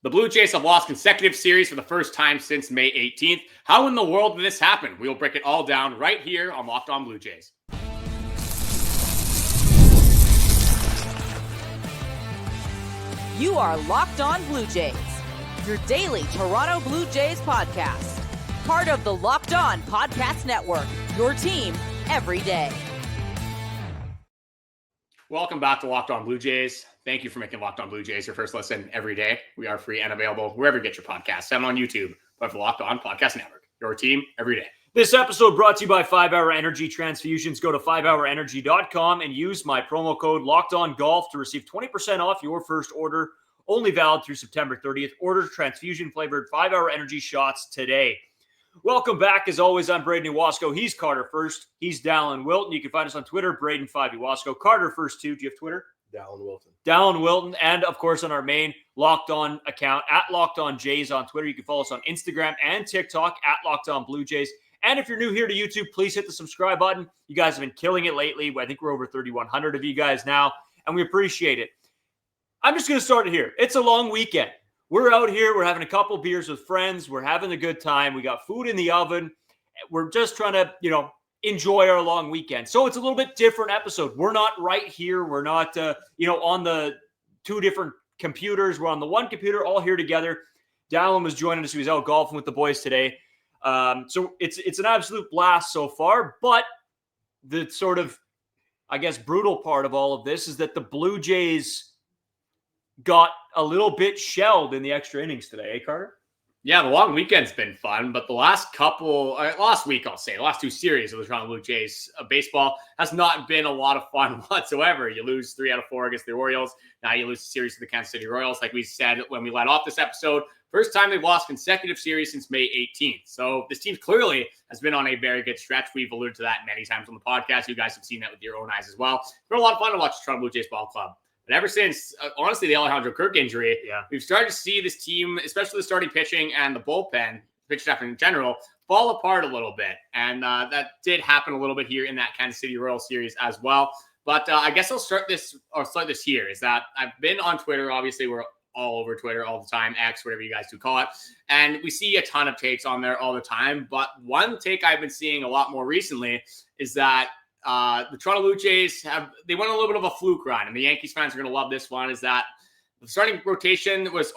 The Blue Jays have lost consecutive series for the first time since May 18th. How in the world did this happen? We'll break it all down right here on Locked On Blue Jays. You are Locked On Blue Jays, your daily Toronto Blue Jays podcast. Part of the Locked On Podcast Network, your team every day. Welcome back to Locked On Blue Jays. Thank you for making Locked On Blue Jays your first listen every day. We are free and available wherever you get your podcasts. I'm on YouTube, but for the Locked On Podcast Network, your team every day. This episode brought to you by 5-Hour Energy Transfusions. Go to 5hourenergy.com and use my promo code LOCKEDONGOLF to receive 20% off your first order. Only valid through September 30th. Order transfusion-flavored 5-Hour Energy shots today. Welcome back. As always, I'm Brayden. He's Carter First. He's Dallon Wilton. You can find us on Twitter, Brayden5 Carter First, too. Do you have Twitter? Dallon Wilton. Dallon Wilton. And, of course, on our main Locked On account, at Locked On Jays on Twitter. You can follow us on Instagram and TikTok, at Locked On Blue Jays. And if you're new here to YouTube, please hit the subscribe button. You guys have been killing it lately. I think we're over 3,100 of you guys now, and we appreciate it. I'm just going to start it here. It's a long weekend. We're out here. We're having a couple beers with friends. We're having a good time. We got food in the oven. We're just trying to, enjoy our long weekend. So it's a little bit different episode. We're not right here. We're not, on the two different computers. We're on the one computer, all here together. Dallon was joining us. He was out golfing with the boys today. So it's an absolute blast so far. But the sort of, brutal part of all of this is that the Blue Jays got a little bit shelled in the extra innings today, eh, Carter? Yeah, the long weekend's been fun, but the last week, I'll say, the last two series of the Toronto Blue Jays baseball has not been a lot of fun whatsoever. You lose 3 out of 4 against the Orioles. Now you lose the series to the Kansas City Royals. Like we said when we led off this episode, first time they've lost consecutive series since May 18th. So this team clearly has been on a very good stretch. We've alluded to that many times on the podcast. You guys have seen that with your own eyes as well. It's been a lot of fun to watch the Toronto Blue Jays ball club. But ever since, honestly, the Alejandro Kirk injury, we've started to see this team, especially the starting pitching and the bullpen, pitch staff in general, fall apart a little bit. And that did happen a little bit here in that Kansas City Royals series as well. But I guess I'll start this here, is that I've been on Twitter. Obviously, we're all over Twitter all the time, X, whatever you guys do call it. And we see a ton of takes on there all the time. But one take I've been seeing a lot more recently is that the Toronto Blue Jays they went a little bit of a fluke run, and the Yankees fans are going to love this one, is that the starting rotation was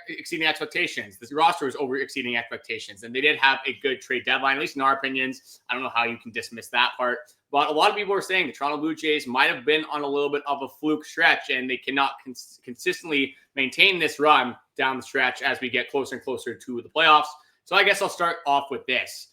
exceeding expectations. This roster was exceeding expectations, and they did have a good trade deadline, at least in our opinions. I don't know how you can dismiss that part, but a lot of people are saying the Toronto Blue Jays might have been on a little bit of a fluke stretch, and they cannot consistently maintain this run down the stretch as we get closer and closer to the playoffs. So I guess I'll start off with this.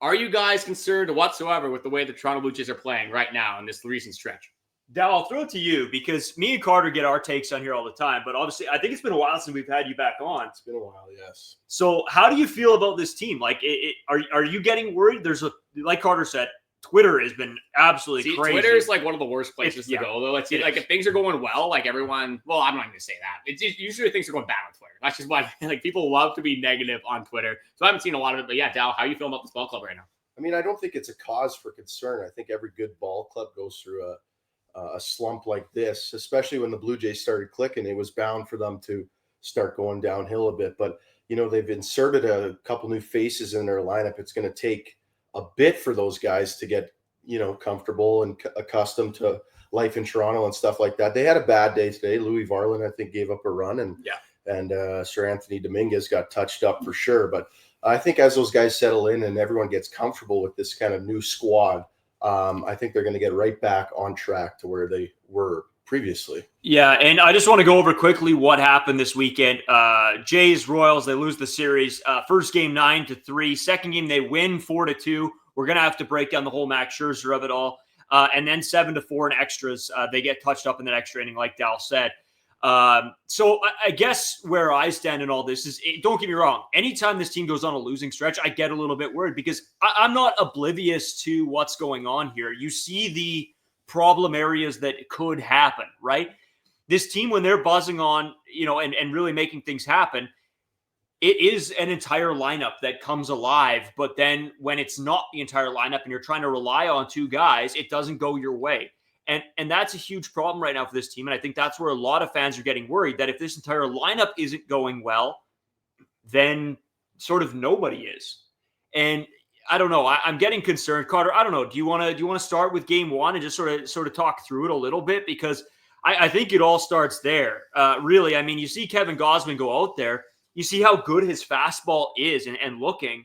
Are you guys concerned whatsoever with the way the Toronto Blue Jays are playing right now in this recent stretch? Dal, I'll throw it to you because me and Carter get our takes on here all the time. But obviously, I think it's been a while since we've had you back on. It's been a while, yes. So how do you feel about this team? Like, are you getting worried? Like Carter said, Twitter has been absolutely crazy. Twitter is like one of the worst places to go. Though, let's see, like if things are going well, like everyone. Well, I'm not going to say that. It's usually things are going bad on Twitter. That's just why people love to be negative on Twitter. So I haven't seen a lot of it. But yeah, Dal, how are you feeling about this ball club right now? I mean, I don't think it's a cause for concern. I think every good ball club goes through a slump like this, especially when the Blue Jays started clicking. It was bound for them to start going downhill a bit. But, they've inserted a couple new faces in their lineup. It's going to take a bit for those guys to get, comfortable and accustomed to life in Toronto and stuff like that. They had a bad day today. Louis Varland, I think, gave up a run. And Sir Anthony Dominguez got touched up for sure. But I think as those guys settle in and everyone gets comfortable with this kind of new squad, I think they're going to get right back on track to where they were previously. Yeah, and I just want to go over quickly what happened this weekend. Jays, Royals, they lose the series. First game 9-3. Second game, they win 4-2. We're going to have to break down the whole Max Scherzer of it all. And then 7-4 in extras. They get touched up in that extra inning, like Dal said. So I guess where I stand in all this is, don't get me wrong, anytime this team goes on a losing stretch, I get a little bit worried because I'm not oblivious to what's going on here. You see the problem areas that could happen, right? This team, when they're buzzing on, and really making things happen, it is an entire lineup that comes alive. But then when it's not the entire lineup and you're trying to rely on two guys, it doesn't go your way. And that's a huge problem right now for this team. And I think that's where a lot of fans are getting worried that if this entire lineup isn't going well, then sort of nobody is. And I don't know. I'm getting concerned. Carter, I don't know. Do you want to start with game one and just sort of talk through it a little bit? Because I think it all starts there. Really, I mean, you see Kevin Gausman go out there. You see how good his fastball is and looking.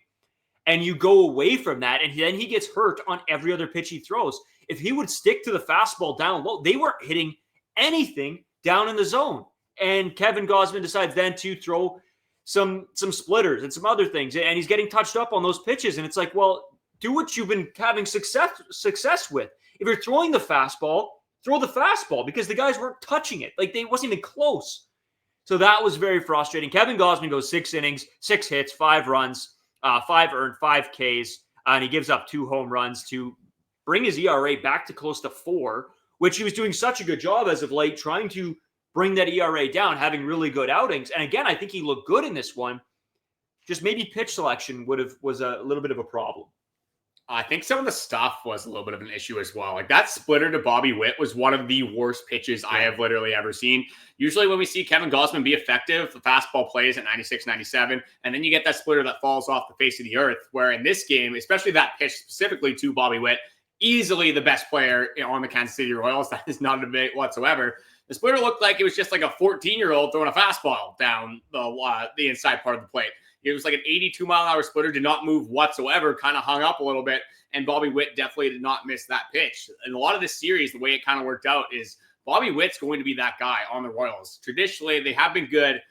And you go away from that, and then he gets hurt on every other pitch he throws. If he would stick to the fastball down low, they weren't hitting anything down in the zone. And Kevin Gausman decides then to throw some splitters and some other things, and he's getting touched up on those pitches. And it's like, well, do what you've been having success with. If you're throwing the fastball, throw the fastball, because the guys weren't touching it. Like, they wasn't even close. So that was very frustrating. Kevin Gausman goes 6 innings, 6 hits, 5 runs, 5 earned, 5 Ks, and he gives up 2 home runs to bring his ERA back to close to 4, which he was doing such a good job as of late, trying to bring that ERA down, having really good outings. And again, I think he looked good in this one. Just maybe pitch selection was a little bit of a problem. I think some of the stuff was a little bit of an issue as well. Like, that splitter to Bobby Witt was one of the worst pitches I have literally ever seen. Usually when we see Kevin Gausman be effective, the fastball plays at 96, 97, and then you get that splitter that falls off the face of the earth, where in this game, especially that pitch specifically to Bobby Witt, easily the best player on the Kansas City Royals. That is not a debate whatsoever. The splitter looked like it was just like a 14-year-old throwing a fastball down the inside part of the plate. It was like an 82-mile-an-hour splitter, did not move whatsoever, kind of hung up a little bit, and Bobby Witt definitely did not miss that pitch. And a lot of this series, the way it kind of worked out is Bobby Witt's going to be that guy on the Royals. Traditionally, they have been good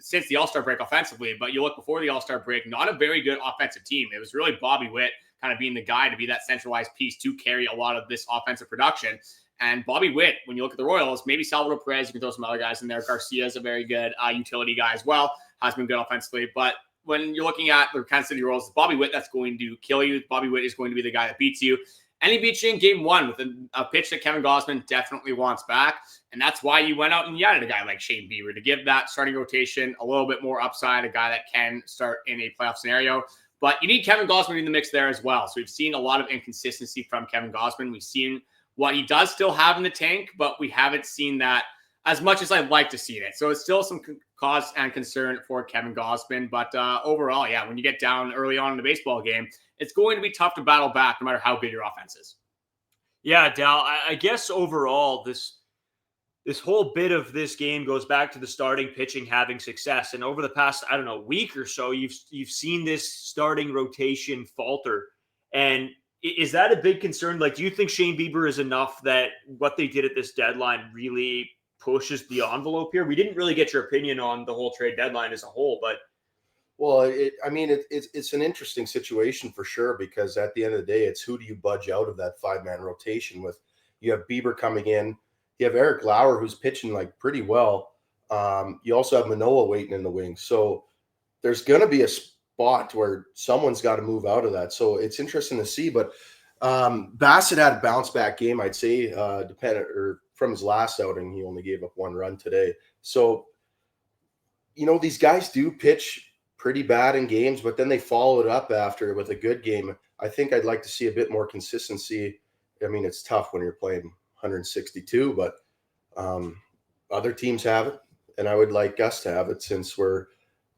since the All-Star break offensively, but you look before the All-Star break, not a very good offensive team. It was really Bobby Witt kind of being the guy to be that centralized piece to carry a lot of this offensive production. And Bobby Witt, when you look at the Royals, maybe Salvador Perez, you can throw some other guys in there. Garcia is a very good utility guy as well, has been good offensively. But when you're looking at the Kansas City Royals, it's Bobby Witt that's going to kill you. Bobby Witt is going to be the guy that beats you. And he beat you in game one with a pitch that Kevin Gausman definitely wants back. And that's why you went out and you added a guy like Shane Bieber to give that starting rotation a little bit more upside, a guy that can start in a playoff scenario. But you need Kevin Gausman in the mix there as well. So we've seen a lot of inconsistency from Kevin Gausman. We've seen what he does still have in the tank, but we haven't seen that as much as I'd like to see it. So it's still some cause and concern for Kevin Gausman. But overall, yeah, when you get down early on in the baseball game, it's going to be tough to battle back no matter how good your offense is. Yeah, Dal, I guess overall, this whole bit of this game goes back to the starting pitching having success. And over the past, week or so, you've seen this starting rotation falter. And is that a big concern? Like, do you think Shane Bieber is enough that what they did at this deadline really pushes the envelope here? We didn't really get your opinion on the whole trade deadline as a whole, but. Well, it's an interesting situation for sure, because at the end of the day, it's who do you budge out of that 5-man rotation with? You have Bieber coming in. You have Eric Lauer, who's pitching like pretty well. You also have Manoah waiting in the wings. So there's going to be a spot where someone's got to move out of that. So it's interesting to see. But Bassitt had a bounce back game, I'd say, from his last outing. He only gave up 1 run today. So, these guys do pitch pretty bad in games, but then they follow it up after with a good game. I think I'd like to see a bit more consistency. I mean, it's tough when you're playing 162, but other teams have it, and I would like us to have it since we're,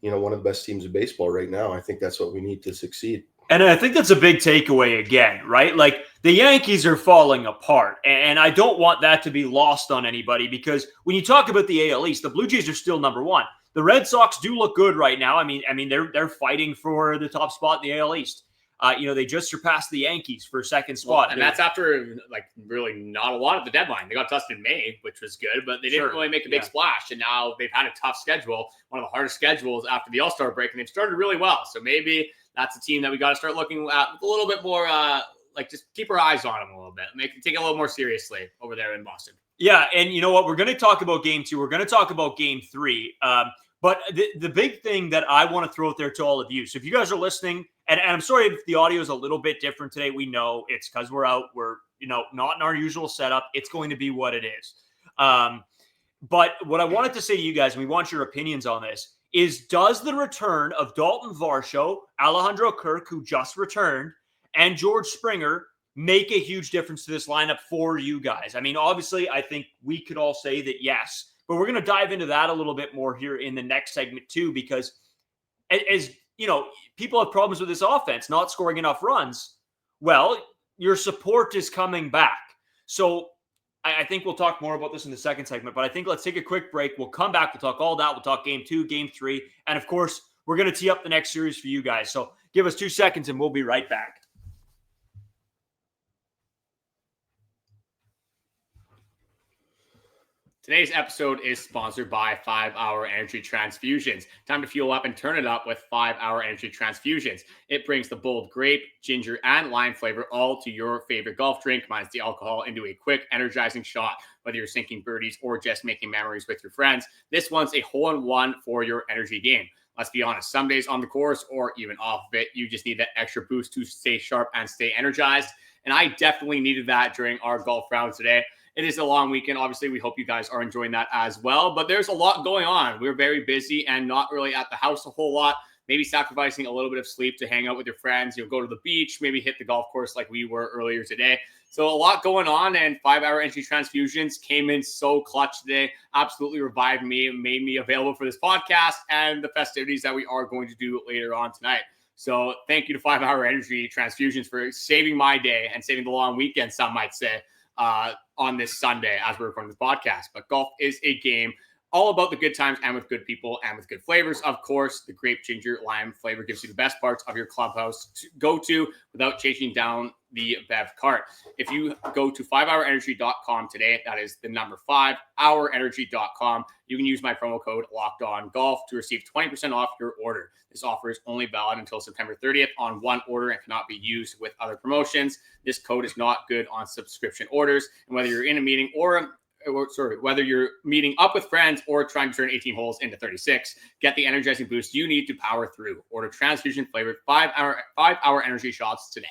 one of the best teams in baseball right now. I think that's what we need to succeed. And I think that's a big takeaway again, right? Like, the Yankees are falling apart, and I don't want that to be lost on anybody, because when you talk about the AL East, the Blue Jays are still number 1. The Red Sox do look good right now. I mean, they're fighting for the top spot in the AL East. They just surpassed the Yankees for second spot. And that's after really not a lot at the deadline. They got dusted in May, which was good, but they didn't really make a big splash. And now they've had a tough schedule, one of the hardest schedules after the All-Star break, and they've started really well. So maybe that's a team that we got to start looking at with a little bit more, just keep our eyes on them a little bit. Take it a little more seriously over there in Boston. Yeah, and you know what? We're going to talk about Game 2. We're going to talk about Game 3. But the big thing that I want to throw out there to all of you, so if you guys are listening, and I'm sorry if the audio is a little bit different today, we know it's because we're out. We're, not in our usual setup. It's going to be what it is. But what I wanted to say to you guys, and we want your opinions on this, is does the return of Daulton Varsho, Alejandro Kirk, who just returned, and George Springer make a huge difference to this lineup for you guys? I mean, obviously, I think we could all say that yes, but we're going to dive into that a little bit more here in the next segment too, because as you know, people have problems with this offense, not scoring enough runs. Well, your support is coming back. So I think we'll talk more about this in the second segment, but I think let's take a quick break. We'll come back. We'll talk all that. We'll talk game 2, game 3. And of course, we're going to tee up the next series for you guys. So give us 2 seconds and we'll be right back. Today's episode is sponsored by 5-Hour Energy Transfusions. Time to fuel up and turn it up with 5-Hour Energy Transfusions. It brings the bold grape, ginger, and lime flavor all to your favorite golf drink, minus the alcohol, into a quick, energizing shot. Whether you're sinking birdies or just making memories with your friends, this one's a hole-in-one for your energy game. Let's be honest, some days on the course or even off of it, you just need that extra boost to stay sharp and stay energized. And I definitely needed that during our golf round today. It is a long weekend. Obviously, we hope you guys are enjoying that as well. But there's a lot going on. We're very busy and not really at the house a whole lot. Maybe sacrificing a little bit of sleep to hang out with your friends. You'll go to the beach, maybe hit the golf course like we were earlier today. So a lot going on, and 5-Hour Energy Transfusions came in so clutch today. Absolutely revived me and made me available for this podcast and the festivities that we are going to do later on tonight. So thank you to 5-Hour Energy Transfusions for saving my day and saving the long weekend, some might say, on this Sunday as we're recording this podcast. But golf is a game all about the good times and with good people and with good flavors. Of course, the grape, ginger, lime flavor gives you the best parts of your clubhouse to go to without chasing down the Bev cart. If you go to 5hourenergy.com today, that is the number 5hourenergy.com, you can use my promo code LOCKEDONGolf to receive 20% off your order. This offer is only valid until September 30th on one order and cannot be used with other promotions. This code is not good on subscription orders. And whether you're in a meeting whether you're meeting up with friends or trying to turn 18 holes into 36, get the energizing boost you need to power through. Order transfusion flavored 5-hour energy shots today.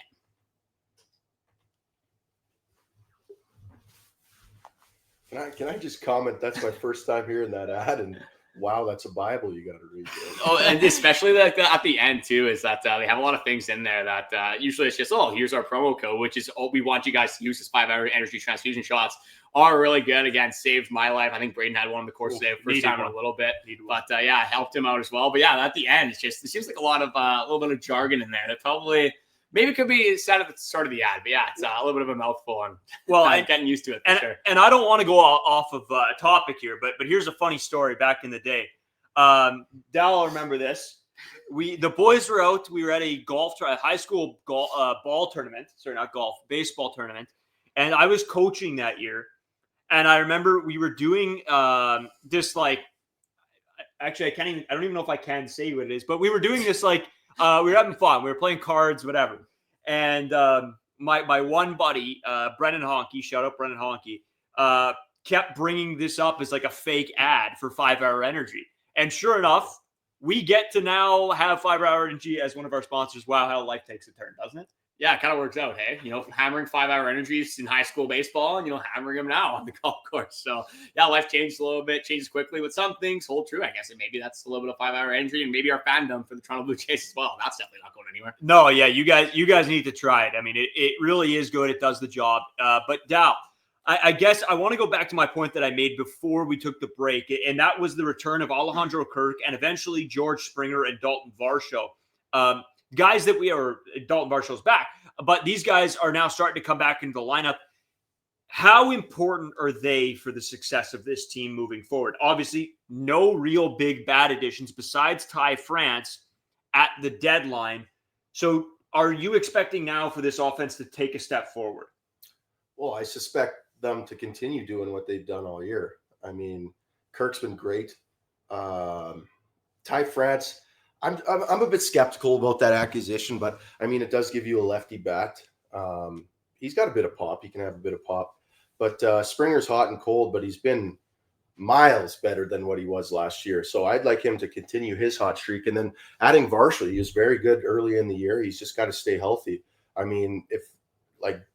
Can I just comment? That's my first time hearing that ad, and wow, that's a Bible you got to read. Oh, and especially like at the end too, is that they have a lot of things in there that usually it's just, here's our promo code, which is, we want you guys to use this 5-hour energy transfusion shots. Are really good. Again, saved my life. I think Brayden had one on the course today, first time in a little bit. But yeah, helped him out as well. But yeah, at the end, it seems like a lot of a little bit of jargon in there that probably maybe could be said at the start of the ad. But yeah, it's a little bit of a mouthful, and I'm getting used to it for sure. And I don't want to go off of topic here, but here's a funny story back in the day. Dal, I'll remember this. The boys were out. We were at a high school ball tournament. Sorry, not golf, baseball tournament. And I was coaching that year. And I remember we were doing this actually I don't even know if I can say what it is, but we were doing this we were having fun. We were playing cards, whatever. And my one buddy, Brendan Honky, shout out Brendan Honky, kept bringing this up as like a fake ad for 5-Hour Energy. And sure enough, we get to now have 5-Hour Energy as one of our sponsors. Wow, how life takes a turn, doesn't it? Yeah, it kind of works out, hey? Hammering 5-hour energies in high school baseball and, hammering them now on the golf course. So, yeah, life changed a little bit, changes quickly, but some things hold true, I guess. And maybe that's a little bit of 5-hour energy and maybe our fandom for the Toronto Blue Jays as well. That's definitely not going anywhere. No, yeah, you guys need to try it. I mean, it really is good. It does the job. But, Dal, I guess I want to go back to my point that I made before we took the break, and that was the return of Alejandro Kirk and eventually George Springer and Daulton Varsho. Guys that Daulton Varsho's back, but these guys are now starting to come back into the lineup. How important are they for the success of this team moving forward? Obviously, no real big bad additions besides Ty France at the deadline. So are you expecting now for this offense to take a step forward? Well, I suspect them to continue doing what they've done all year. I mean, Kirk's been great. Ty France, I'm a bit skeptical about that acquisition, but I mean, it does give you a lefty bat. He's got a bit of pop. He can have a bit of pop, but Springer's hot and cold, but he's been miles better than what he was last year. So I'd like him to continue his hot streak. And then adding Varsho, he was very good early in the year. He's just got to stay healthy. I mean,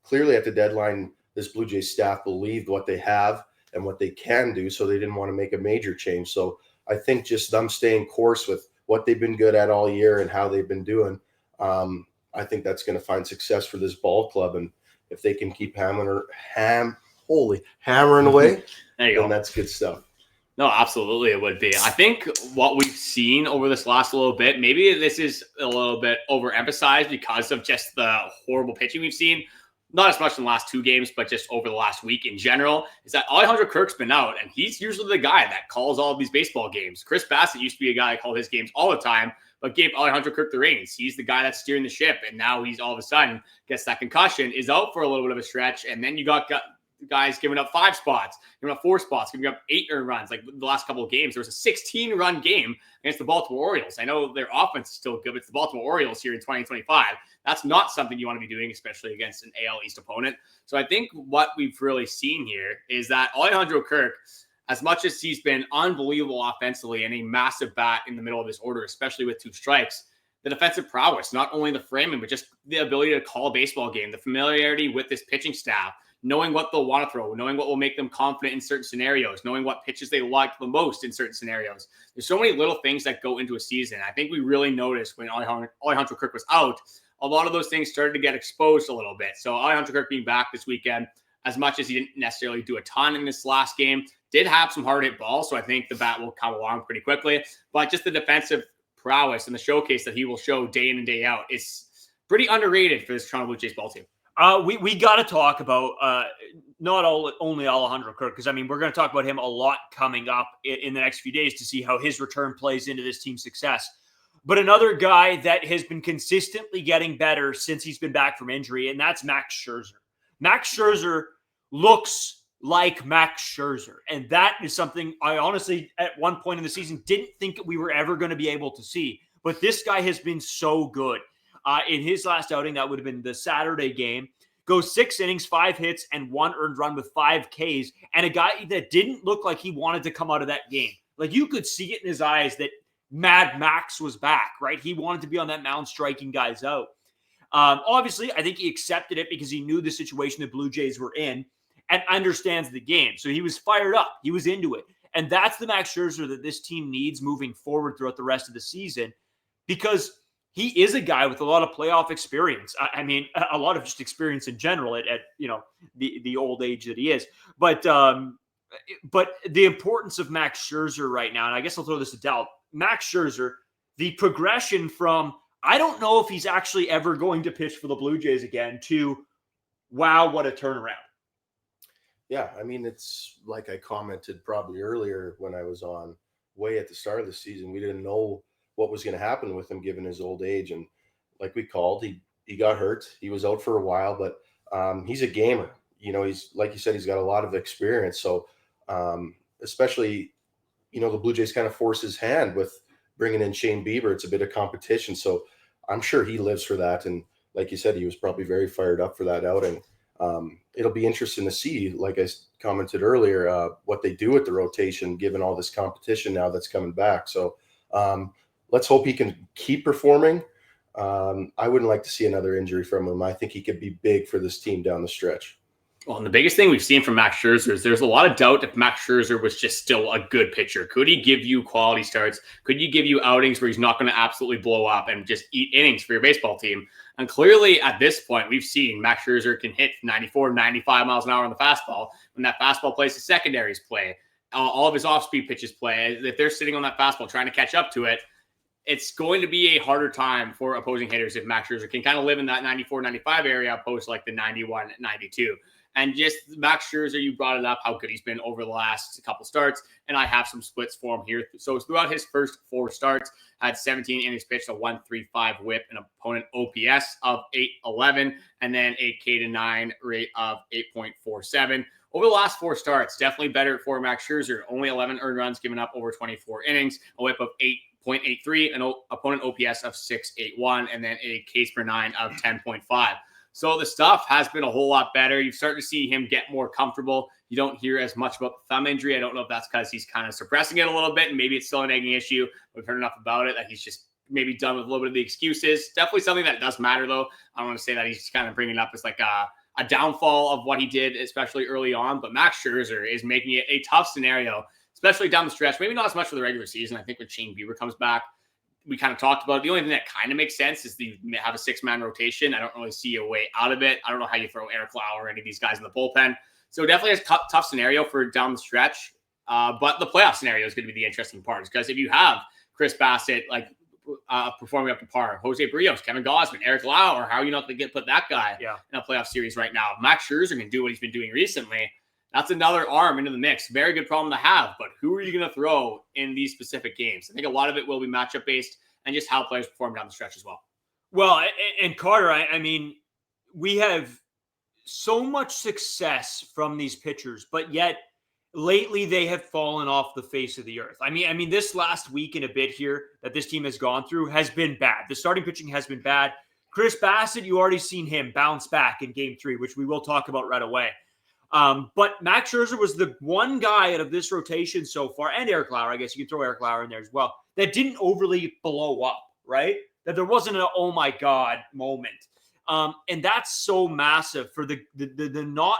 clearly at the deadline, this Blue Jays staff believed what they have and what they can do, so they didn't want to make a major change. So I think just them staying course with what they've been good at all year and how they've been doing, I think that's going to find success for this ball club. And if they can keep hammering away, there you go. then that's good stuff. No, absolutely it would be. I think what we've seen over this last little bit, maybe this is a little bit overemphasized because of just the horrible pitching we've seen. Not as much in the last 2 games, but just over the last week in general, is that Alejandro Kirk's been out, and he's usually the guy that calls all of these baseball games. Chris Bassitt used to be a guy that called his games all the time, but gave Alejandro Kirk the reins. He's the guy that's steering the ship, and now he's all of a sudden gets that concussion, is out for a little bit of a stretch, and then you got guys giving up 5 spots, giving up 4 spots, giving up 8 earned runs. Like the last couple of games, there was a 16-run game against the Baltimore Orioles. I know their offense is still good, but it's the Baltimore Orioles here in 2025. That's not something you want to be doing, especially against an AL East opponent. So I think what we've really seen here is that Alejandro Kirk, as much as he's been unbelievable offensively and a massive bat in the middle of his order, especially with 2 strikes, the defensive prowess, not only the framing, but just the ability to call a baseball game, the familiarity with this pitching staff, knowing what they'll want to throw, knowing what will make them confident in certain scenarios, knowing what pitches they like the most in certain scenarios. There's so many little things that go into a season. I think we really noticed when Alejandro Kirk was out, a lot of those things started to get exposed a little bit. So Alejandro Kirk being back this weekend, as much as he didn't necessarily do a ton in this last game, did have some hard hit balls. So I think the bat will come along pretty quickly. But just the defensive prowess and the showcase that he will show day in and day out is pretty underrated for this Toronto Blue Jays ball team. We got to talk about not only Alejandro Kirk, because, I mean, we're going to talk about him a lot coming up in the next few days to see how his return plays into this team's success. But another guy that has been consistently getting better since he's been back from injury, and that's Max Scherzer. Max Scherzer looks like Max Scherzer, and that is something I honestly, at one point in the season, didn't think we were ever going to be able to see. But this guy has been so good. In his last outing, that would have been the Saturday game, goes 6 innings, 5 hits, and 1 earned run with 5 Ks, and a guy that didn't look like he wanted to come out of that game. Like, you could see it in his eyes that Mad Max was back, right? He wanted to be on that mound striking guys out. Obviously, I think he accepted it because he knew the situation the Blue Jays were in and understands the game. So he was fired up. He was into it. And that's the Max Scherzer that this team needs moving forward throughout the rest of the season, because he is a guy with a lot of playoff experience. I mean, a lot of just experience in general at the old age that he is. But the importance of Max Scherzer right now, and I guess I'll throw this to Dal. Max Scherzer, the progression from, I don't know if he's actually ever going to pitch for the Blue Jays again, to, wow, what a turnaround. Yeah, I mean, it's like I commented probably earlier when I was on way at the start of the season. We didn't know what was going to happen with him given his old age. And like we called, he got hurt. He was out for a while, but he's a gamer. You know, he's, like you said, he's got a lot of experience. So especially, you know, the Blue Jays kind of force his hand with bringing in Shane Bieber. It's a bit of competition. So I'm sure he lives for that. And like you said, he was probably very fired up for that outing. It'll be interesting to see, like I commented earlier, what they do with the rotation, given all this competition now that's coming back. So let's hope he can keep performing. I wouldn't like to see another injury from him. I think he could be big for this team down the stretch. Well, and the biggest thing we've seen from Max Scherzer is there's a lot of doubt if Max Scherzer was just still a good pitcher. Could he give you quality starts? Could he give you outings where he's not going to absolutely blow up and just eat innings for your baseball team? And clearly at this point, we've seen Max Scherzer can hit 94, 95 miles an hour on the fastball. When that fastball plays, the secondaries play. All of his off-speed pitches play. If they're sitting on that fastball trying to catch up to it, it's going to be a harder time for opposing hitters if Max Scherzer can kind of live in that 94, 95 area opposed to like the 91, 92. And just Max Scherzer, you brought it up, how good he's been over the last couple starts. And I have some splits for him here. So throughout his first 4 starts, had 17 innings pitched, a 1.35 whip, an opponent OPS of 811, and then a K-9 rate of 8.47. Over the last 4 starts, definitely better for Max Scherzer. Only 11 earned runs given up over 24 innings, a whip of 8.83, an opponent OPS of 681, and then a K-9 of 10.5. So the stuff has been a whole lot better. You've started to see him get more comfortable. You don't hear as much about the thumb injury. I don't know if that's because he's kind of suppressing it a little bit, and maybe it's still a nagging issue. We've heard enough about it that he's just maybe done with a little bit of the excuses. Definitely something that does matter, though. I don't want to say that he's just kind of bringing it up as like a downfall of what he did, especially early on. But Max Scherzer is making it a tough scenario, especially down the stretch. Maybe not as much for the regular season. I think when Shane Bieber comes back, we kind of talked about it. The only thing that kind of makes sense is you have a 6-man rotation. I don't really see a way out of it. I don't know how you throw Eric Lauer or any of these guys in the bullpen. So definitely a tough scenario for down the stretch. But the playoff scenario is going to be the interesting part, because if you have Chris Bassitt performing up to par, Jose Berrios, Kevin Gausman, Eric Lauer, how are you not going to put that guy in a playoff series right now? If Max Scherzer can do what he's been doing recently, that's another arm into the mix. Very good problem to have, but who are you going to throw in these specific games? I think a lot of it will be matchup based and just how players perform down the stretch as well. Well, and Carter, I mean, we have so much success from these pitchers, but yet lately they have fallen off the face of the earth. I mean, this last week and a bit here that this team has gone through has been bad. The starting pitching has been bad. Chris Bassitt, you already seen him bounce back in Game 3, which we will talk about right away. But Max Scherzer was the one guy out of this rotation so far, and Eric Lauer, I guess you can throw Eric Lauer in there as well, that didn't overly blow up, right? That there wasn't an oh my God moment. And that's so massive for the not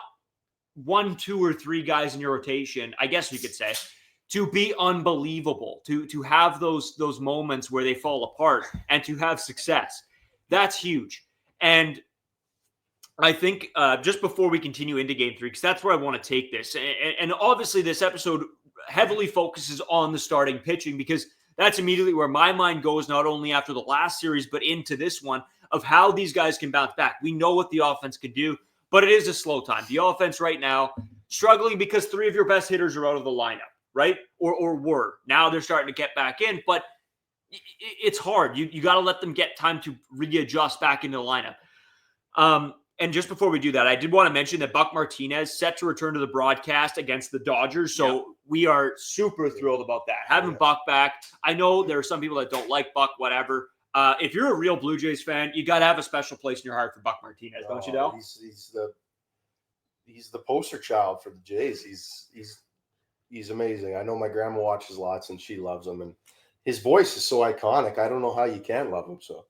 1, 2, or 3 guys in your rotation, I guess you could say, to be unbelievable, to have those moments where they fall apart and to have success. That's huge. And I think just before we continue into Game 3, because that's where I want to take this. And obviously this episode heavily focuses on the starting pitching, because that's immediately where my mind goes, not only after the last series, but into this one, of how these guys can bounce back. We know what the offense can do, but it is a slow time. The offense right now struggling because 3 of your best hitters are out of the lineup, right? Or were. Now they're starting to get back in, but it's hard. You got to let them get time to readjust back into the lineup. And just before we do that, I did want to mention that Buck Martinez set to return to the broadcast against the Dodgers. So we are super thrilled about that. Having Buck back. I know there are some people that don't like Buck, whatever. If you're a real Blue Jays fan, you got to have a special place in your heart for Buck Martinez, don't you know? He's the poster child for the Jays. He's amazing. I know my grandma watches lots and she loves him, and his voice is so iconic. I don't know how you can't love him. So.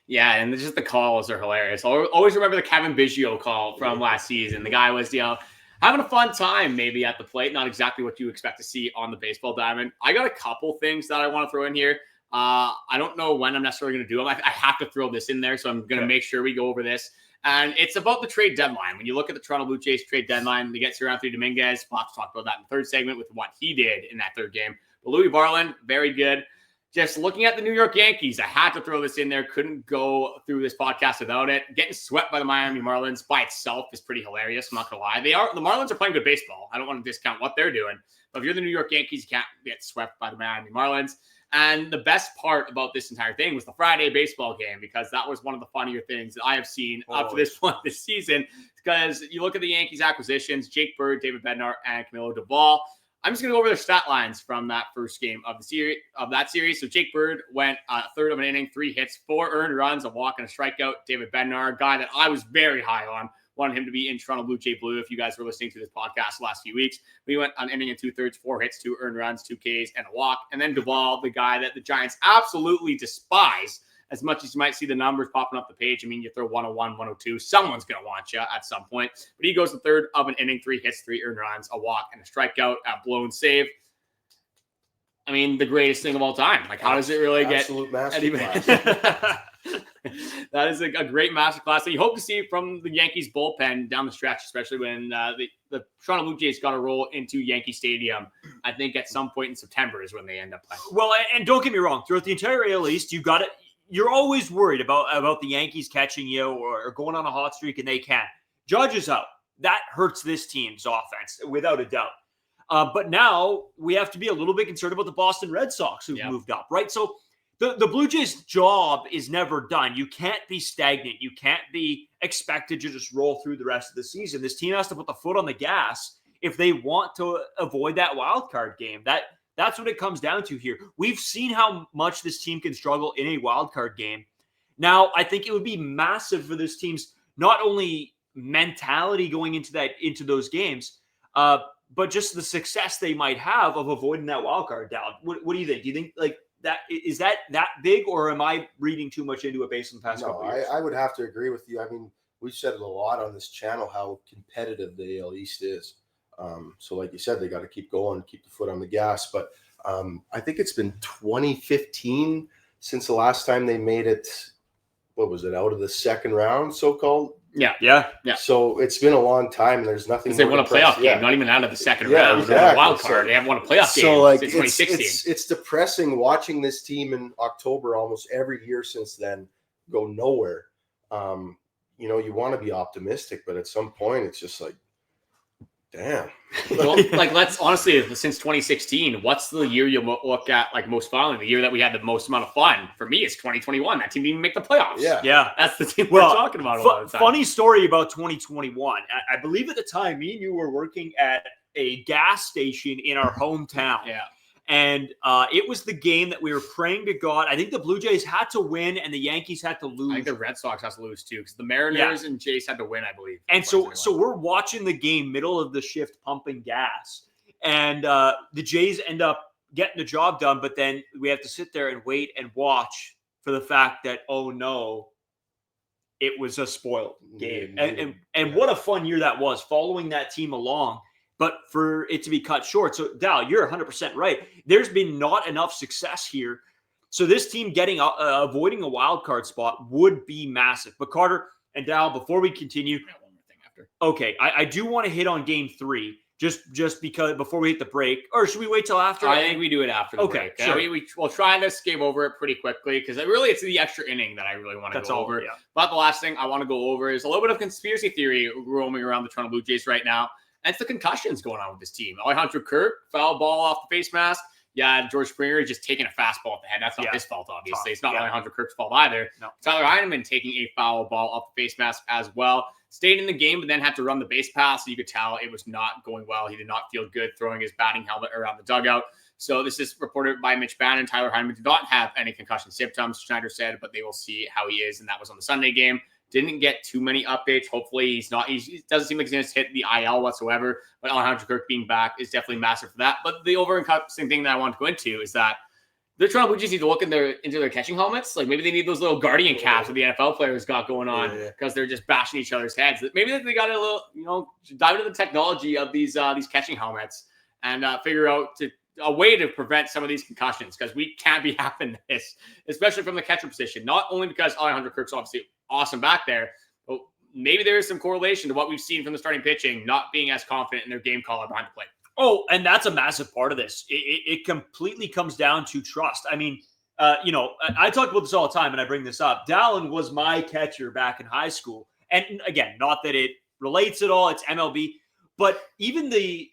Yeah, and just the calls are hilarious. I'll always remember the Kevin Biggio call from last season. The guy was, having a fun time maybe at the plate. Not exactly what you expect to see on the baseball diamond. I got a couple things that I want to throw in here. I don't know when I'm necessarily going to do them. I have to throw this in there, so I'm going to make sure we go over this. And it's about the trade deadline. When you look at the Toronto Blue Jays trade deadline, they get Sierra Dominguez. Bloss talked about that in the third segment with what he did in that third game. But Louis Barland, very good. Just looking at the New York Yankees, I had to throw this in there. Couldn't go through this podcast without it. Getting swept by the Miami Marlins by itself is pretty hilarious. I'm not going to lie. The Marlins are playing good baseball. I don't want to discount what they're doing. But if you're the New York Yankees, you can't get swept by the Miami Marlins. And the best part about this entire thing was the Friday baseball game, because that was one of the funnier things that I have seen up to this point this season. Because you look at the Yankees acquisitions, Jake Bird, David Bednar, and Camilo Doval. I'm just going to go over their stat lines from that first game of that series. So Jake Bird went a third of an inning, 3 hits, 4 earned runs, a walk, and a strikeout. David Bednar, a guy that I was very high on, wanted him to be in Toronto Blue Jay Blue. If you guys were listening to this podcast the last few weeks, we went an inning and 2/3, 4 hits, 2 earned runs, 2 Ks, and a walk. And then Doval, the guy that the Giants absolutely despise. As much as you might see the numbers popping up the page, I mean, you throw 101, 102, someone's going to want you at some point. But he goes the third of an inning, 3 hits, 3 earned runs, a walk, and a strikeout, a blown save. I mean, the greatest thing of all time. Like, how does it really get? Absolute masterclass. That is a great masterclass that you hope to see from the Yankees bullpen down the stretch, especially when the Toronto Blue Jays got to roll into Yankee Stadium. I think at some point in September is when they end up playing. Well, and don't get me wrong, throughout the entire AL East, you're always worried about the Yankees catching you or going on a hot streak, and they can't. Judge is out. That hurts this team's offense, without a doubt. But now we have to be a little bit concerned about the Boston Red Sox who've moved up, right? So the Blue Jays' job is never done. You can't be stagnant. You can't be expected to just roll through the rest of the season. This team has to put the foot on the gas if they want to avoid that wild card game. That's what it comes down to here. We've seen how much this team can struggle in a wild card game. Now, I think it would be massive for this team's not only mentality going into those games, but just the success they might have of avoiding that wild card down. What do you think? Do you think like that is that big, or am I reading too much into it based on the past couple of years? I would have to agree with you. I mean, we've said it a lot on this channel how competitive the AL East is. So like you said, they got to keep going, keep the foot on the gas. But I think it's been 2015 since the last time they made it, what was it, out of the second round, so-called? Yeah. So it's been a long time, and there's nothing. Because they won a playoff game, not even out of the second round. Exactly. A wild card. They haven't won a playoff game since 2016. It's depressing watching this team in October almost every year since then go nowhere. You want to be optimistic, but at some point it's just like, damn. Well, let's honestly, since 2016, what's the year you look at most fondly? The year that we had the most amount of fun for me is 2021. That team didn't even make the playoffs. Yeah. That's the team we're talking about. A lot of the time. Funny story about 2021. I believe at the time, me and you were working at a gas station in our hometown. Yeah. And it was the game that we were praying to God. I think the Blue Jays had to win and the Yankees had to lose. I think the Red Sox has to lose too, because the Mariners and Jays had to win, I believe. And so we're watching the game, middle of the shift, pumping gas. And the Jays end up getting the job done, but then we have to sit there and wait and watch for the fact that, oh no, it was a spoiled game. And what a fun year that was, following that team along. But for it to be cut short. So, Dal, you're 100% right. There's been not enough success here. So this team avoiding a wild card spot would be massive. But Carter and Dal, before we continue. I got one more thing after. Okay, I do want to hit on game 3. Just because before we hit the break. Or should we wait till after? I think we do it after the break. Sure. We'll try to skip over it pretty quickly because it's the extra inning that I really want to go over. Yeah. But the last thing I want to go over is a little bit of conspiracy theory roaming around the Toronto Blue Jays right now. And it's the concussions going on with this team. Alejandro Kirk, foul ball off the face mask. Yeah, George Springer just taking a fastball at the head. That's not his fault, obviously. It's not Alejandro Kirk's fault either. No. Tyler Heineman taking a foul ball off the face mask as well. Stayed in the game, but then had to run the base pass. So you could tell it was not going well. He did not feel good throwing his batting helmet around the dugout. So this is reported by Mitch Bannon. Tyler Heineman did not have any concussion symptoms, Schneider said, but they will see how he is. And that was on the Sunday game. Didn't get too many updates. Hopefully he doesn't seem like he's going to hit the IL whatsoever, but Alejandro Kirk being back is definitely massive for that. But the over-encompassing thing that I want to go into is that the Toronto Blue Jays need to look into their catching helmets. Maybe they need those little guardian caps that the NFL players got going on because they're just bashing each other's heads. Maybe they got a little, dive into the technology of these catching helmets and figure out a way to prevent some of these concussions, because we can't be having this, especially from the catcher position. Not only because Alejandro Kirk's obviously awesome back there, but maybe there is some correlation to what we've seen from the starting pitching not being as confident in their game call behind the plate. Oh, and that's a massive part of this. It completely comes down to trust. I mean, I talk about this all the time, and I bring this up. Dallon was my catcher back in high school. And again, not that it relates at all. It's MLB. But even the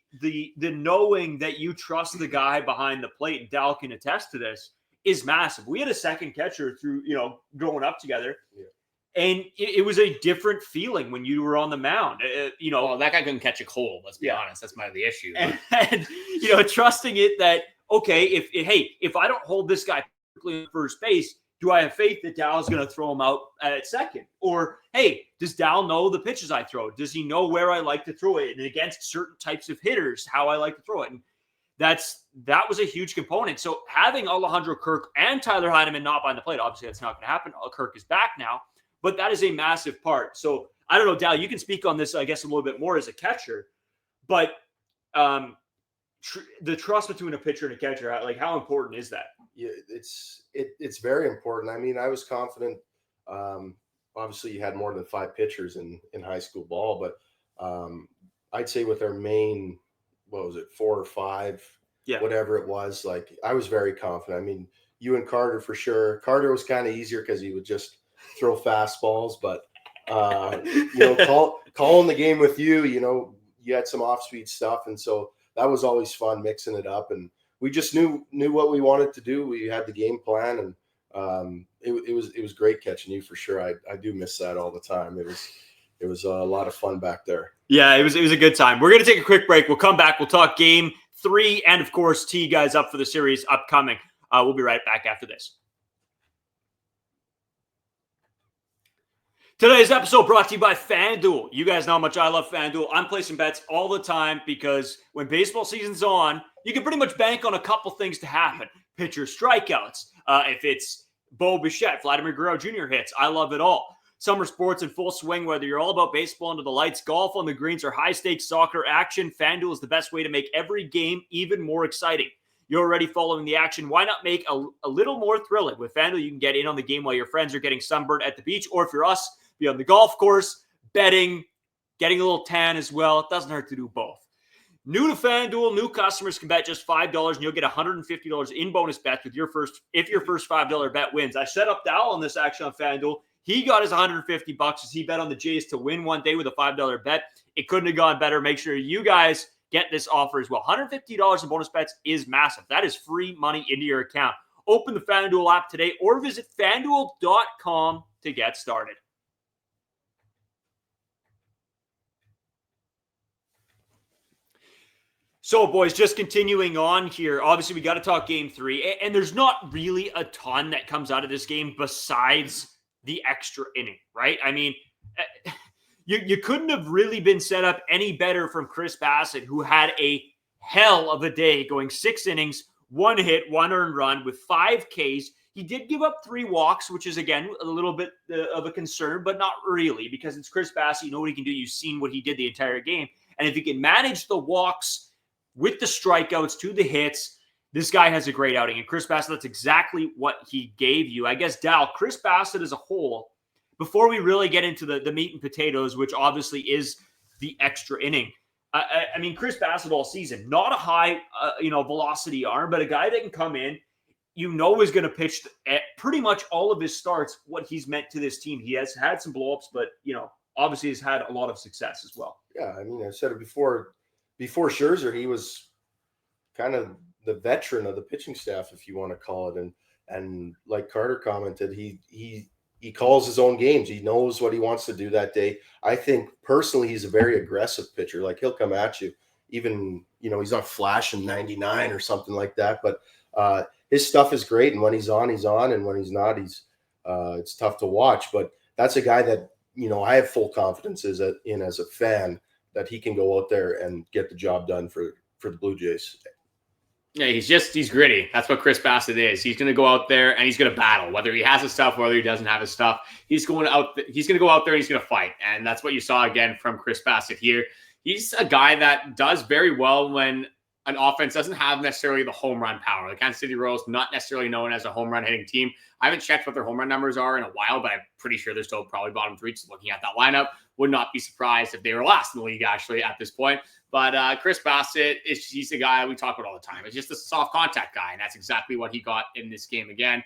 knowing that you trust the guy behind the plate, and Dal can attest to this, is massive. We had a second catcher through, growing up together. Yeah. And it was a different feeling when you were on the mound. Well, that guy couldn't catch a cold. Let's be honest. That's the issue. And trusting it that, okay, if I don't hold this guy perfectly in first base, do I have faith that Dow's going to throw him out at second? Or, hey, does Dow know the pitches I throw? Does he know where I like to throw it? And against certain types of hitters, how I like to throw it? And that was a huge component. So having Alejandro Kirk and Tyler Heineman not behind the plate, obviously that's not going to happen. Kirk is back now. But that is a massive part. So I don't know, Dal, you can speak on this, I guess, a little bit more as a catcher. But the trust between a pitcher and a catcher, how important is that? Yeah, it's very important. I mean, I was confident. Obviously, you had more than 5 pitchers in high school ball, but I'd say with our main, 4 or 5, whatever it was, I was very confident. I mean, you and Carter for sure. Carter was kind of easier because he would just throw fastballs, but calling the game with you, you had some off-speed stuff, and so that was always fun mixing it up. And we just knew what we wanted to do. We had the game plan, and it was great catching you for sure. I do miss that all the time. It was a lot of fun back there. Yeah, it was a good time. We're going to take a quick break. We'll come back. We'll talk game 3 and, of course, tee you guys up for the series upcoming. We'll be right back after this. Today's episode brought to you by FanDuel. You guys know how much I love FanDuel. I'm placing bets all the time because when baseball season's on, you can pretty much bank on a couple things to happen. Pitcher strikeouts. If it's Bichette, Vladimir Guerrero Jr. hits, I love it all. Summer sports in full swing, whether you're all about baseball under the lights, golf on the greens, or high-stakes soccer action, FanDuel is the best way to make every game even more exciting. you're already following the action. Why not make a little more thrilling? With FanDuel, you can get in on the game while your friends are getting sunburned at the beach, or if you're us, be on the golf course, betting, getting a little tan as well. It doesn't hurt to do both. New to FanDuel, new customers can bet just $5 and you'll get $150 in bonus bets if your first $5 bet wins. I set up Dallon on this action on FanDuel. He got his $150 as he bet on the Jays to win one day with a $5 bet. It couldn't have gone better. Make sure you guys get this offer as well. $150 in bonus bets is massive. That is free money into your account. Open the FanDuel app today or visit FanDuel.com to get started. So, boys, just continuing on here. Obviously, we got to talk Game 3. And there's not really a ton that comes out of this game besides the extra inning, right? I mean, you couldn't have really been set up any better from Chris Bassitt, who had a hell of a day going 6 innings, 1 hit, 1 earned run with 5 Ks. He did give up 3 walks, which is, again, a little bit of a concern, but not really because it's Chris Bassitt. You know what he can do. You've seen what he did the entire game. And if he can manage the walks with the strikeouts to the hits, this guy has a great outing. And Chris Bassitt, that's exactly what he gave you. I guess, Dal, Chris Bassitt as a whole, before we really get into the meat and potatoes, which obviously is the extra inning. I mean, Chris Bassitt all season, not a high, velocity arm, but a guy that can come in, is going to pitch at pretty much all of his starts what he's meant to this team. He has had some blowups, but, obviously has had a lot of success as well. Yeah, I mean, I said it before Scherzer, he was kind of the veteran of the pitching staff, if you want to call it. And like Carter commented, he calls his own games. He knows what he wants to do that day. I think personally, he's a very aggressive pitcher. Like, he'll come at you, even, he's not flashing 99 or something like that, but his stuff is great. And when he's on, and when he's not, it's tough to watch. But that's a guy that, I have full confidence as a fan, that he can go out there and get the job done for the Blue Jays. Yeah, he's gritty. That's what Chris Bassitt is. He's going to go out there and he's going to battle, whether he has his stuff, whether he doesn't have his stuff. He's going to go out there and he's going to fight. And that's what you saw again from Chris Bassitt here. He's a guy that does very well when an offense doesn't have necessarily the home run power. The Kansas City Royals, not necessarily known as a home run hitting team. I haven't checked what their home run numbers are in a while, but I'm pretty sure they're still probably bottom 3. Just looking at that lineup, would not be surprised if they were last in the league actually at this point. But Chris Bassitt, he's a guy we talk about all the time. It's just a soft contact guy, and that's exactly what he got in this game again.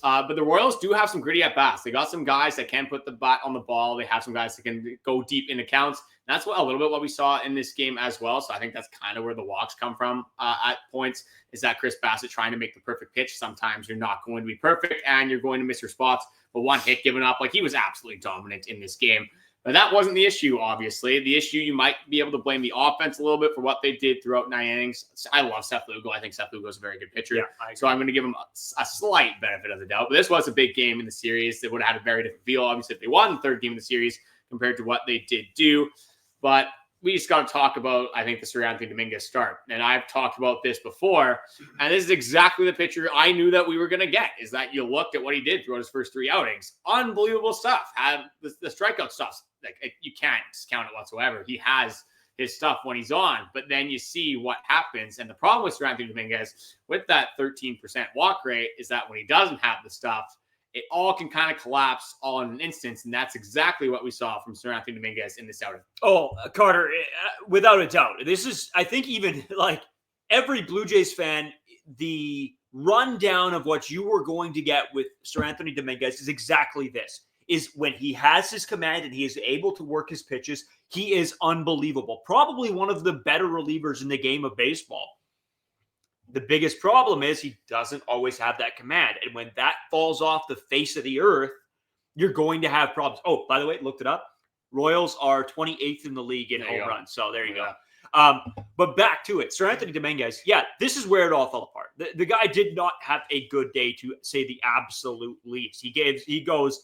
But the Royals do have some gritty at-bats. They got some guys that can put the bat on the ball. They have some guys that can go deep into counts. And that's a little bit what we saw in this game as well. So I think that's kind of where the walks come from at points, is that Chris Bassitt trying to make the perfect pitch. Sometimes you're not going to be perfect, and you're going to miss your spots. But 1 hit given up, he was absolutely dominant in this game. But that wasn't the issue, obviously. The issue, you might be able to blame the offense a little bit for what they did throughout 9 innings. I love Seth Lugo. I think Seth Lugo is a very good pitcher. Yeah, so I'm going to give him a slight benefit of the doubt. But this was a big game in the series. They would have had a very different feel, obviously, if they won the 3rd game of the series compared to what they did do. But we just got to talk about, I think, the Scherzer Dominguez start. And I've talked about this before. And this is exactly the pitcher I knew that we were going to get, is that you looked at what he did throughout his first 3 outings. Unbelievable stuff. Had the strikeout stuff. You can't discount it whatsoever. He has his stuff when he's on, but then you see what happens. And the problem with Scherzer Dominguez with that 13% walk rate is that when he doesn't have the stuff, it all can kind of collapse all in an instance. And that's exactly what we saw from Scherzer Dominguez in this outing. Oh, Carter, without a doubt. This is, I think, even every Blue Jays fan, the rundown of what you were going to get with Scherzer Dominguez is exactly this. Is when he has his command and he is able to work his pitches, he is unbelievable. Probably one of the better relievers in the game of baseball. The biggest problem is he doesn't always have that command. And when that falls off the face of the earth, you're going to have problems. Oh, by the way, looked it up. Royals are 28th in the league in home runs. So there you go. But back to it. Scherzer Dominguez, this is where it all fell apart. The guy did not have a good day, to say the absolute least. He goes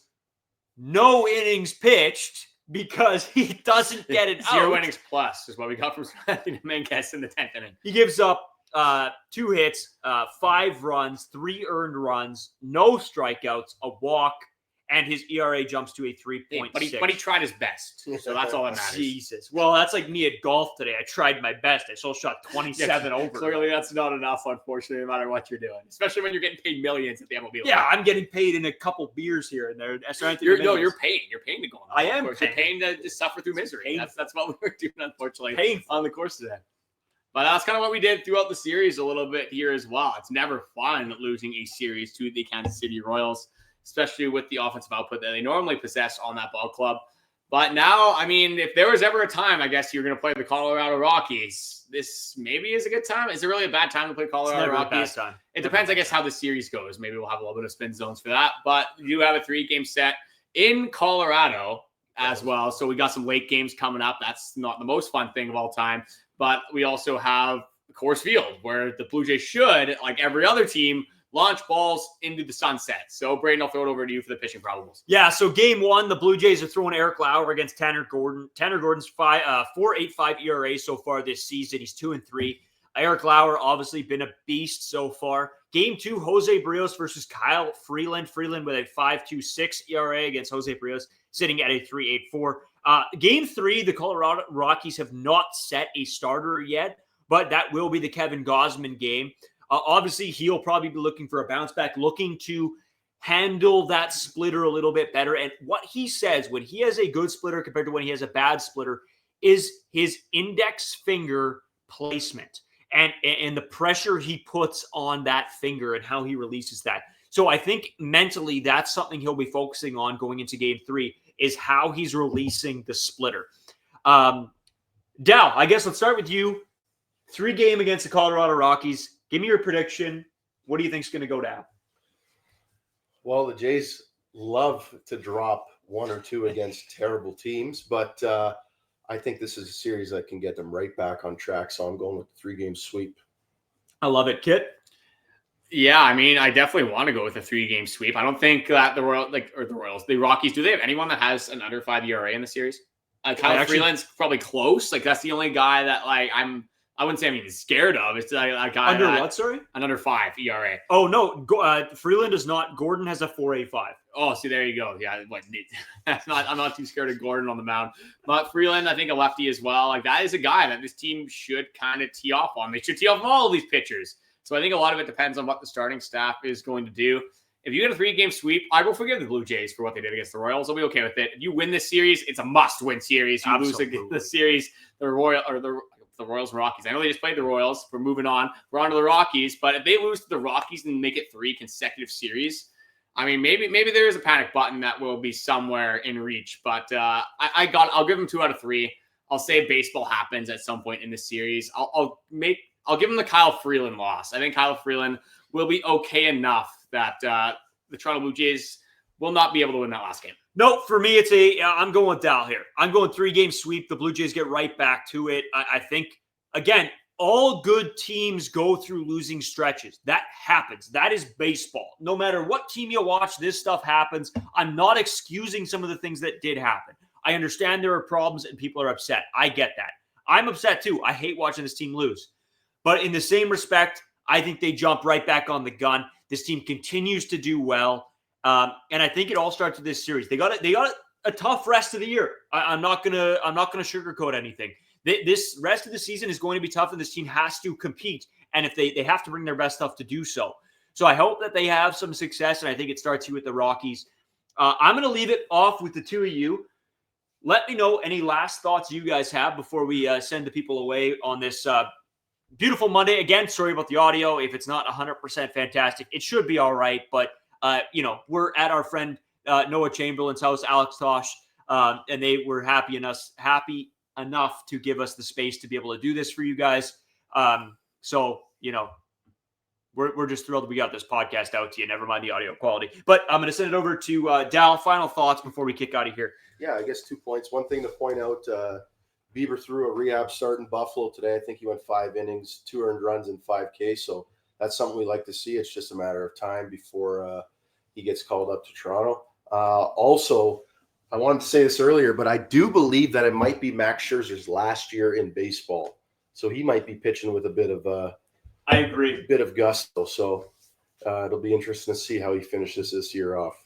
no innings pitched because he doesn't get it out. 0 innings plus is what we got from Scherzer Dominguez in the 10th inning. He gives up 2 hits, 5 runs, 3 earned runs, no strikeouts, a walk, and his ERA jumps to a 3.6. But he tried his best, so that's all that matters. Jesus. Well, that's like me at golf today. I tried my best. I still shot 27 over. Clearly, that's not enough, unfortunately, no matter what you're doing, especially when you're getting paid millions at the MLB. Yeah, I'm getting paid in a couple beers here and there. You're paying. You're paying to go on. I am paying. You're paying to just suffer through misery. That's what we're doing, unfortunately, painful on the course today. But that's kind of what we did throughout the series a little bit here as well. It's never fun losing a series to the Kansas City Royals, especially with the offensive output that they normally possess on that ball club. But now, I mean, if there was ever a time, I guess you're going to play the Colorado Rockies, this maybe is a good time. Is it really a bad time to play Colorado Rockies? It depends, I guess, how the series goes. Maybe we'll have a little bit of spin zones for that. But you have a 3-game set in Colorado as well. So we got some late games coming up. That's not the most fun thing of all time. But we also have Coors Field, where the Blue Jays should, like every other team, launch balls into the sunset. So, Brayden, I'll throw it over to you for the pitching probables. Yeah, so game 1, the Blue Jays are throwing Eric Lauer against Tanner Gordon. Tanner Gordon's 4.85 ERA so far this season. He's 2-3. Eric Lauer obviously been a beast so far. Game 2, Jose Berrios versus Kyle Freeland. Freeland with a 5.26 ERA against Jose Berrios, sitting at a 3.84. Game 3, the Colorado Rockies have not set a starter yet, but that will be the Kevin Gausman game. Obviously, he'll probably be looking for a bounce back, looking to handle that splitter a little bit better. And what he says when he has a good splitter compared to when he has a bad splitter is his index finger placement and the pressure he puts on that finger and how he releases that. So I think mentally that's something he'll be focusing on going into game 3 is how he's releasing the splitter. Dal, I guess let's start with you. 3-game against the Colorado Rockies. Give me your prediction. What do you think is going to go down? Well, the Jays love to drop 1 or 2 against terrible teams, but I think this is a series that can get them right back on track. So I'm going with the 3-game sweep. I love it. Kit? Yeah, I mean, I definitely want to go with a 3-game sweep. I don't think that the Rockies, do they have anyone that has an under 5 ERA in the series? Kyle Freeland's probably close. Like, that's the only guy that, like, I wouldn't say I'm even scared of. It's like a guy under what, sorry? An under 5 ERA. Oh, no. Freeland is not. Gordon has a 4.85. Oh, see, there you go. Yeah, I'm not too scared of Gordon on the mound. But Freeland, I think a lefty as well. Like, that is a guy that this team should kind of tee off on. They should tee off on all of these pitchers. So I think a lot of it depends on what the starting staff is going to do. If you get a 3-game sweep, I will forgive the Blue Jays for what they did against the Royals. I'll be okay with it. If you win this series, it's a must-win series. You Absolutely. lose the series, the Royals and Rockies. I know they just played the Royals. We're moving on. We're on to the Rockies. But if they lose to the Rockies and make it 3 consecutive series, I mean, maybe there is a panic button that will be somewhere in reach. But I'll give them 2 out of 3. I'll say baseball happens at some point in this series. I'll give them the Kyle Freeland loss. I think Kyle Freeland will be okay enough that the Toronto Blue Jays will not be able to win that last game. No, for me, I'm going with Dal here. I'm going 3-game sweep. The Blue Jays get right back to it. I think, again, all good teams go through losing stretches. That happens. That is baseball. No matter what team you watch, this stuff happens. I'm not excusing some of the things that did happen. I understand there are problems and people are upset. I get that. I'm upset too. I hate watching this team lose. But in the same respect, I think they jump right back on the gun. This team continues to do well. And I think it all starts with this series. They got a tough rest of the year. I'm not gonna sugarcoat anything. This rest of the season is going to be tough, and this team has to compete. And if they have to bring their best stuff to do so. So I hope that they have some success, and I think it starts here with the Rockies. I'm going to leave it off with the 2 of you. Let me know any last thoughts you guys have before we send the people away on this beautiful Monday. Again, sorry about the audio. If it's not 100% fantastic, it should be all right. But, we're at our friend Noah Chamberlain's house, Alex Tosh, and they were happy enough to give us the space to be able to do this for you guys. We're just thrilled we got this podcast out to you. Never mind the audio quality. But I'm going to send it over to Dal. Final thoughts before we kick out of here. Yeah, I guess 2 points. One thing to point out, Bieber threw a rehab start in Buffalo today. I think he went 5 innings, 2 earned runs, and 5 Ks. So that's something we like to see. It's just a matter of time before he gets called up to Toronto. Also, I wanted to say this earlier, but I do believe that it might be Max Scherzer's last year in baseball. So he might be pitching with a bit of I agree. Bit of gusto. So it'll be interesting to see how he finishes this year off.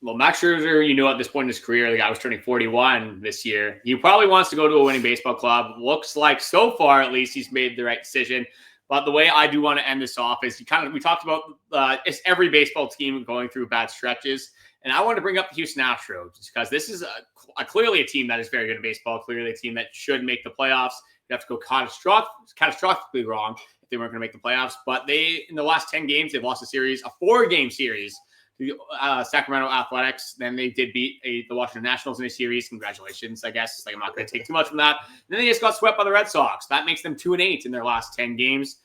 Well, Max Scherzer, at this point in his career, the guy was turning 41 this year. He probably wants to go to a winning baseball club. Looks like so far, at least, he's made the right decision. But the way I do want to end this off is we talked about it's every baseball team going through bad stretches. And I want to bring up the Houston Astros because this is clearly a team that is very good at baseball, clearly a team that should make the playoffs. You have to go catastrophically wrong if they weren't going to make the playoffs. But in the last 10 games, they've lost a 4-game series to Sacramento Athletics. Then they did beat the Washington Nationals in a series. Congratulations, I guess. I'm not going to take too much from that. And then they just got swept by the Red Sox. That makes them 2-8 in their last 10 games.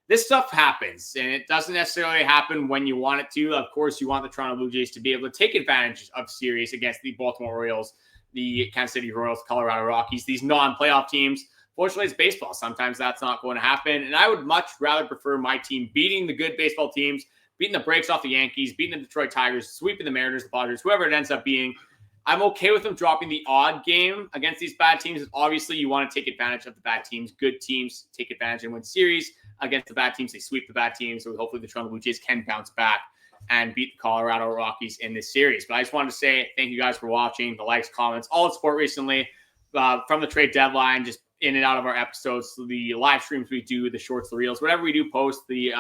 This stuff happens, and it doesn't necessarily happen when you want it to. Of course, you want the Toronto Blue Jays to be able to take advantage of series against the Baltimore Orioles, the Kansas City Royals, Colorado Rockies, these non-playoff teams. Fortunately, it's baseball. Sometimes that's not going to happen, and I would much rather prefer my team beating the good baseball teams, beating the brakes off the Yankees, beating the Detroit Tigers, sweeping the Mariners, the Padres, whoever it ends up being. I'm okay with them dropping the odd game against these bad teams. Obviously, you want to take advantage of the bad teams. Good teams take advantage and win series. Against the bad teams, they sweep the bad teams. So hopefully the Toronto Blue Jays can bounce back and beat the Colorado Rockies in this series. But I just wanted to say thank you guys for watching, the likes, comments, all the support recently from the trade deadline, just in and out of our episodes, the live streams we do, the shorts, the reels, whatever we do post, the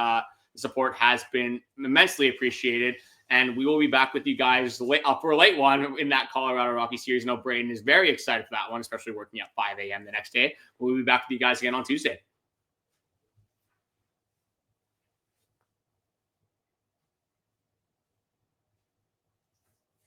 support has been immensely appreciated. And we will be back with you guys for a late one in that Colorado Rockies series. I know Brayden is very excited for that one, especially working at 5 a.m. the next day. We'll be back with you guys again on Tuesday.